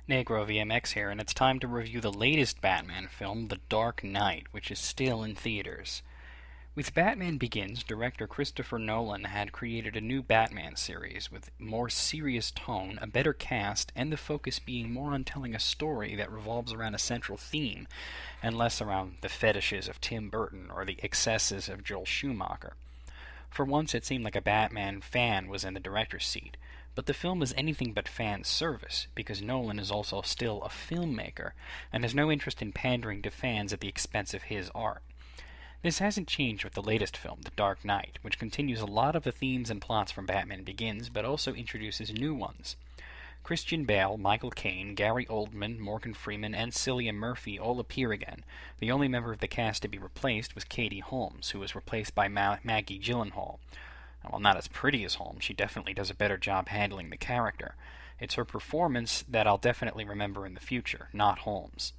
Negro VMX here, and it's time to review the latest Batman film, The Dark Knight, which is still in theaters. With Batman Begins, director Christopher Nolan had created a new Batman series with more serious tone, a better cast, and the focus being more on telling a story that revolves around a central theme, and less around the fetishes of Tim Burton or the excesses of Joel Schumacher. For once, it seemed like a Batman fan was in the director's seat, but the film is anything but fan service, because Nolan is also still a filmmaker, and has no interest in pandering to fans at the expense of his art. This hasn't changed with the latest film, The Dark Knight, which continues a lot of the themes and plots from Batman Begins, but also introduces new ones. Christian Bale, Michael Caine, Gary Oldman, Morgan Freeman, and Cillian Murphy all appear again. The only member of the cast to be replaced was Katie Holmes, who was replaced by Maggie Gyllenhaal. While not as pretty as Holmes, she definitely does a better job handling the character. It's her performance that I'll definitely remember in the future, not Holmes.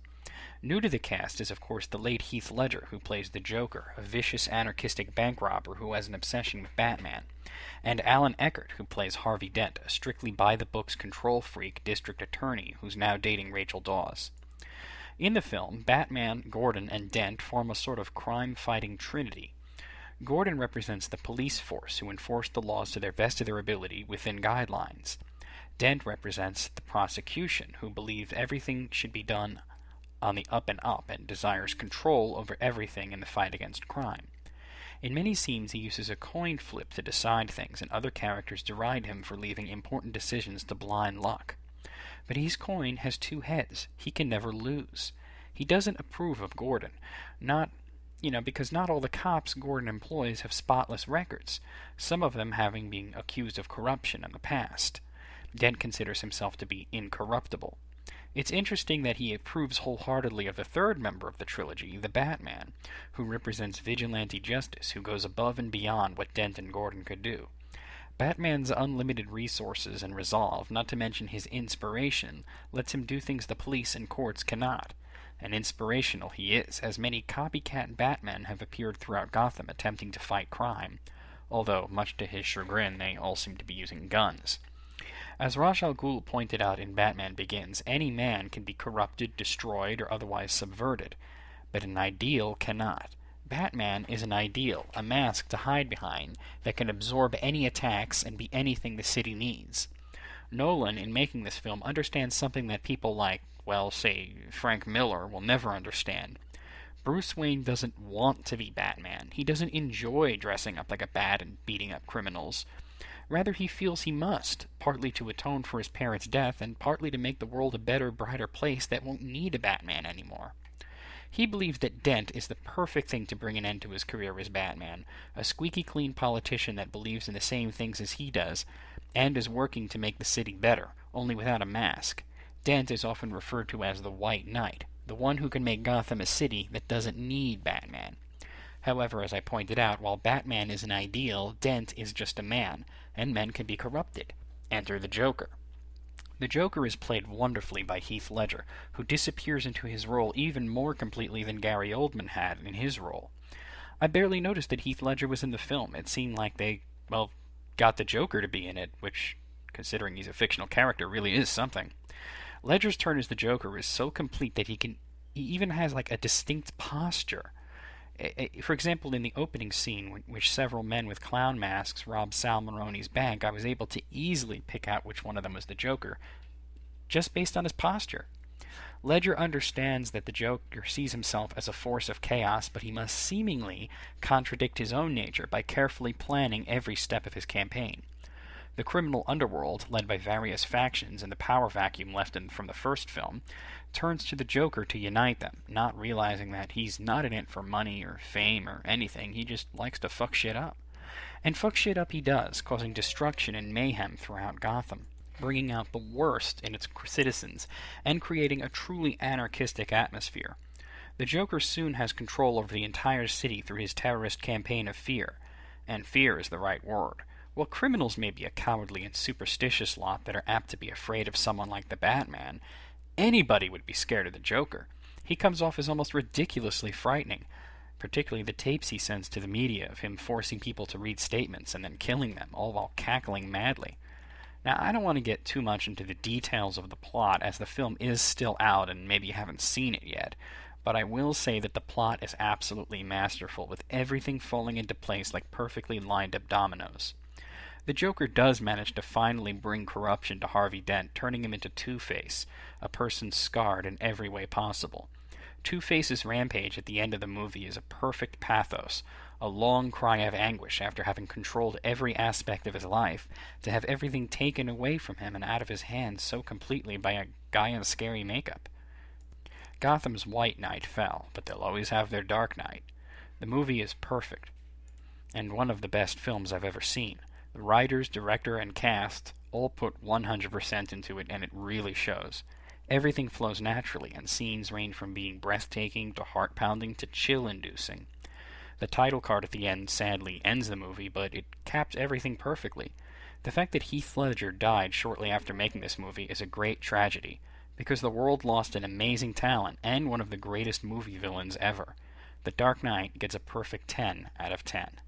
New to the cast is, of course, the late Heath Ledger, who plays the Joker, a vicious anarchistic bank robber who has an obsession with Batman, and Alan Eckert, who plays Harvey Dent, a strictly by-the-books control freak district attorney who's now dating Rachel Dawes. In the film, Batman, Gordon, and Dent form a sort of crime-fighting trinity. Gordon represents the police force who enforce the laws to their best of their ability within guidelines. Dent represents the prosecution, who believe everything should be done on the up and up and desires control over everything in the fight against crime. In many scenes he uses a coin flip to decide things, and other characters deride him for leaving important decisions to blind luck. But his coin has two heads. He can never lose. He doesn't approve of Gordon, because not all the cops Gordon employs have spotless records, some of them having been accused of corruption in the past. Dent considers himself to be incorruptible. It's interesting that he approves wholeheartedly of the third member of the trilogy, the Batman, who represents vigilante justice, who goes above and beyond what Dent and Gordon could do. Batman's unlimited resources and resolve, not to mention his inspiration, lets him do things the police and courts cannot. And inspirational he is, as many copycat Batmen have appeared throughout Gotham attempting to fight crime, although, much to his chagrin, they all seem to be using guns. As Ra's al Ghul pointed out in Batman Begins, any man can be corrupted, destroyed, or otherwise subverted, but an ideal cannot. Batman is an ideal, a mask to hide behind, that can absorb any attacks and be anything the city needs. Nolan, in making this film, understands something that people like, say, Frank Miller will never understand. Bruce Wayne doesn't want to be Batman. He doesn't enjoy dressing up like a bat and beating up criminals. Rather, he feels he must, partly to atone for his parents' death, and partly to make the world a better, brighter place that won't need a Batman anymore. He believes that Dent is the perfect thing to bring an end to his career as Batman, a squeaky clean politician that believes in the same things as he does, and is working to make the city better, only without a mask. Dent is often referred to as the White Knight, the one who can make Gotham a city that doesn't need Batman. However, as I pointed out, while Batman is an ideal, Dent is just a man, and men can be corrupted. Enter the Joker. The Joker is played wonderfully by Heath Ledger, who disappears into his role even more completely than Gary Oldman had in his role. I barely noticed that Heath Ledger was in the film. It seemed like they, got the Joker to be in it, which, considering he's a fictional character, really is something. Ledger's turn as the Joker is so complete that he even has a distinct posture. For example, in the opening scene, in which several men with clown masks rob Sal Maroni's bank, I was able to easily pick out which one of them was the Joker, just based on his posture. Ledger understands that the Joker sees himself as a force of chaos, but he must seemingly contradict his own nature by carefully planning every step of his campaign. The criminal underworld, led by various factions and the power vacuum left from the first film, turns to the Joker to unite them, not realizing that he's not in it for money or fame or anything. He just likes to fuck shit up. And fuck shit up he does, causing destruction and mayhem throughout Gotham, bringing out the worst in its citizens, and creating a truly anarchistic atmosphere. The Joker soon has control over the entire city through his terrorist campaign of fear. And fear is the right word. While criminals may be a cowardly and superstitious lot that are apt to be afraid of someone like the Batman, anybody would be scared of the Joker. He comes off as almost ridiculously frightening, particularly the tapes he sends to the media of him forcing people to read statements and then killing them, all while cackling madly. Now, I don't want to get too much into the details of the plot, as the film is still out and maybe you haven't seen it yet, but I will say that the plot is absolutely masterful, with everything falling into place like perfectly lined up dominoes. The Joker does manage to finally bring corruption to Harvey Dent, turning him into Two-Face, a person scarred in every way possible. Two-Face's rampage at the end of the movie is a perfect pathos, a long cry of anguish after having controlled every aspect of his life, to have everything taken away from him and out of his hands so completely by a guy in scary makeup. Gotham's White Knight fell, but they'll always have their Dark Knight. The movie is perfect, and one of the best films I've ever seen. The writers, director, and cast all put 100% into it, and it really shows. Everything flows naturally, and scenes range from being breathtaking to heart-pounding to chill-inducing. The title card at the end sadly ends the movie, but it caps everything perfectly. The fact that Heath Ledger died shortly after making this movie is a great tragedy, because the world lost an amazing talent and one of the greatest movie villains ever. The Dark Knight gets a perfect 10 out of 10.